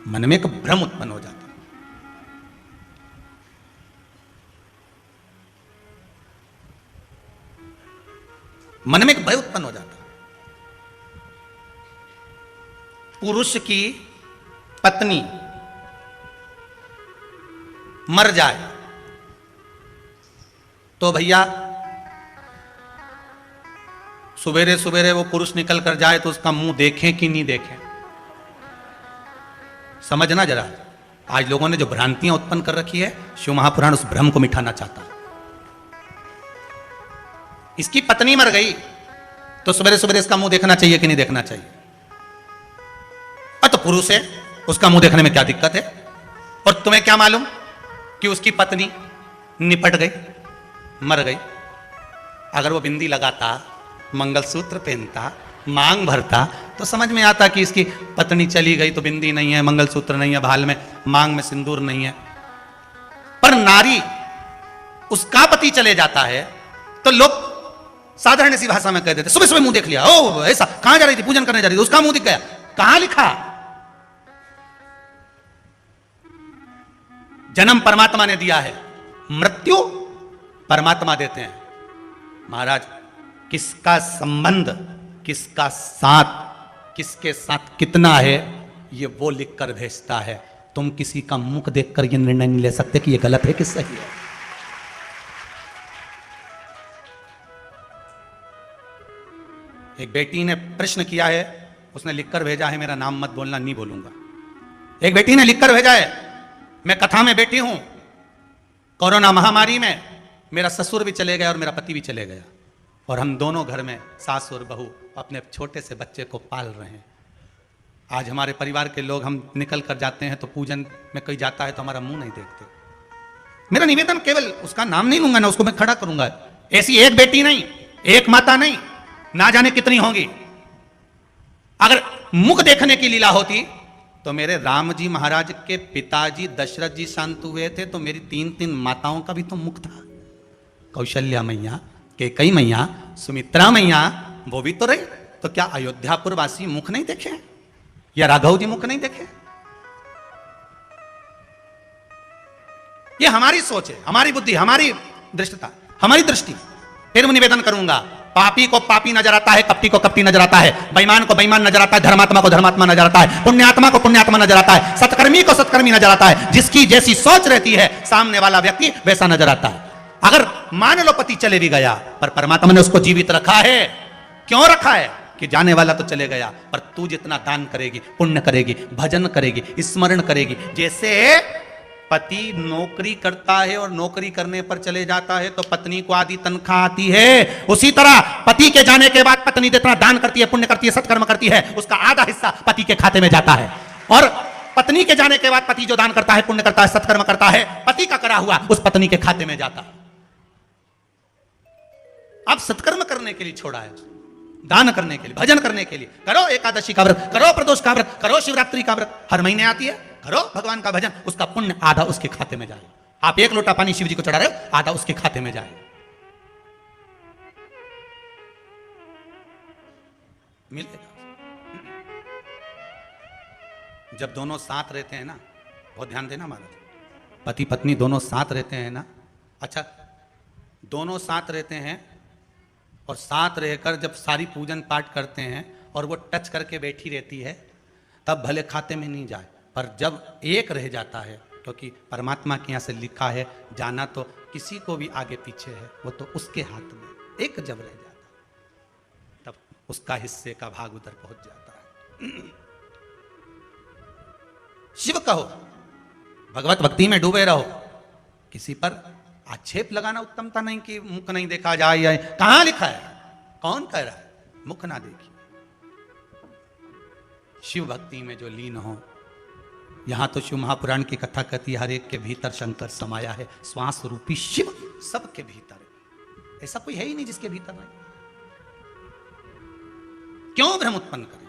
मन में एक भ्रम उत्पन्न हो जाता है। मन में एक भय उत्पन्न हो जाता है। पुरुष की पत्नी मर जाए तो भैया सवेरे सवेरे वो पुरुष निकल कर जाए तो उसका मुंह देखें कि नहीं देखें, समझना जरा। आज लोगों ने जो भ्रांतियां उत्पन्न कर रखी है, शिव महापुराण उस भ्रम को मिटाना चाहता है। इसकी पत्नी मर गई तो सवेरे सवेरे इसका मुंह देखना चाहिए कि नहीं देखना चाहिए? तो पुरुष है, उसका मुंह देखने में क्या दिक्कत है? और तुम्हें क्या मालूम कि उसकी पत्नी निपट गई, मर गई? अगर वो बिंदी लगाता, मंगलसूत्र पहनता, मांग भरता तो समझ में आता कि इसकी पत्नी चली गई तो बिंदी नहीं है, मंगलसूत्र नहीं है भाल में, मांग में सिंदूर नहीं है। पर नारी, उसका पति चले जाता है तो लोग साधारण सी भाषा में कह देते, सुबह सुबह मुंह देख लिया, ओ ऐसा, कहां जा रही थी? पूजन करने जा रही थी, उसका मुंह दिख गया। कहां लिखा? जन्म परमात्मा ने दिया है, मृत्यु परमात्मा देते हैं। महाराज, किसका संबंध, किसका साथ, किसके साथ कितना है, ये वो लिख कर भेजता है। तुम किसी का मुख देखकर ये निर्णय नहीं ले सकते कि ये गलत है कि सही है। एक बेटी ने प्रश्न किया है, उसने लिखकर भेजा है, मेरा नाम मत बोलना, नहीं बोलूंगा। एक बेटी ने लिखकर भेजा है, मैं कथा में बैठी हूं, कोरोना महामारी में मेरा ससुर भी चले गया और मेरा पति भी चले गया, और हम दोनों घर में सास और बहू अपने छोटे से बच्चे को पाल रहे हैं। आज हमारे परिवार के लोग, हम निकल कर जाते हैं तो पूजन में कोई जाता है तो हमारा मुंह नहीं देखते। मेरा निवेदन केवल, उसका नाम नहीं लूंगा ना, उसको मैं खड़ा करूंगा। ऐसी एक बेटी नहीं, एक माता नहीं, ना जाने कितनी होंगी। अगर मुख देखने की लीला होती तो मेरे राम जी महाराज के पिताजी दशरथ जी शांत हुए थे तो मेरी 3 माताओं का भी तो मुख था। कौशल्या मैया, कैकेयी मैया, सुमित्रा मैया, वो भी तो रही। तो क्या अयोध्यापुर वासी मुख नहीं देखे, या राघव जी मुख नहीं देखे? ये हमारी सोच है, हमारी बुद्धि, हमारी दृष्टता, हमारी दृष्टि। फिर मैं निवेदन करूंगा, पापी को पापी नजर आता है, कपटी को कपटी नजर आता है, बेईमान को बेईमान नजर आता है, धर्मात्मा को धर्मात्मा नजर आता है, पुण्यात्मा को पुण्यात्मा नजर आता है, सत्कर्मी को सत्कर्मी नजर आता है। जिसकी जैसी सोच रहती है, सामने वाला व्यक्ति वैसा नजर आता है। अगर मान लो पति चले भी गया, पर परमात्मा ने उसको जीवित रखा है। क्यों रखा है? कि जाने वाला तो चले गया, पर तू जितना दान करेगी, पुण्य करेगी, भजन करेगी, स्मरण करेगी, जैसे पति नौकरी करता है और नौकरी करने पर चले जाता है तो पत्नी को आधी तनख्वाह आती है, उसी तरह पति के जाने के बाद पत्नी जितना दान करती है, पुण्य करती है, सत्कर्म करती है, उसका आधा हिस्सा पति के खाते में जाता है। और पत्नी के जाने के बाद पति जो दान करता है, पुण्य करता है, सत्कर्म करता है, पति का करा हुआ उस पत्नी के खाते में जाता है। अब सत्कर्म करने के लिए छोड़ा है, दान करने के लिए, भजन करने के लिए। करो एकादशी का व्रत, करो प्रदोष का व्रत, करो शिवरात्रि का व्रत, हर महीने आती है, करो भगवान का भजन, उसका पुण्य आधा उसके खाते में जाए। आप 1 लोटा पानी शिव जी को चढ़ा रहे हो, आधा उसके खाते में जाए। मिलेगा। जब दोनों साथ रहते हैं ना, बहुत ध्यान देना महाराज, पति पत्नी दोनों साथ रहते हैं ना, अच्छा दोनों साथ रहते हैं और साथ रहकर जब सारी पूजन पाठ करते हैं और वो टच करके बैठी रहती है, तब भले खाते में नहीं जाए, पर जब एक रह जाता है, क्योंकि परमात्मा के यहाँ से लिखा है, जाना तो किसी को भी आगे पीछे है, वो तो उसके हाथ में, एक जब रह जाता है तब उसका हिस्से का भाग उधर पहुंच जाता है। शिव कहो, भगवत भक्ति में डूबे रहो, किसी पर आक्षेप लगाना उत्तमता नहीं कि मुख नहीं देखा जाए, या कहां लिखा है, कौन कह रहा है मुख ना देखिए। शिव भक्ति में जो लीन हो, यहां तो शिव महापुराण की कथा कहती है, हर एक के भीतर शंकर समाया है, श्वास रूपी शिव सबके भीतर है। ऐसा कोई है ही नहीं जिसके भीतर नहीं। क्यों भ्रम उत्पन्न करें?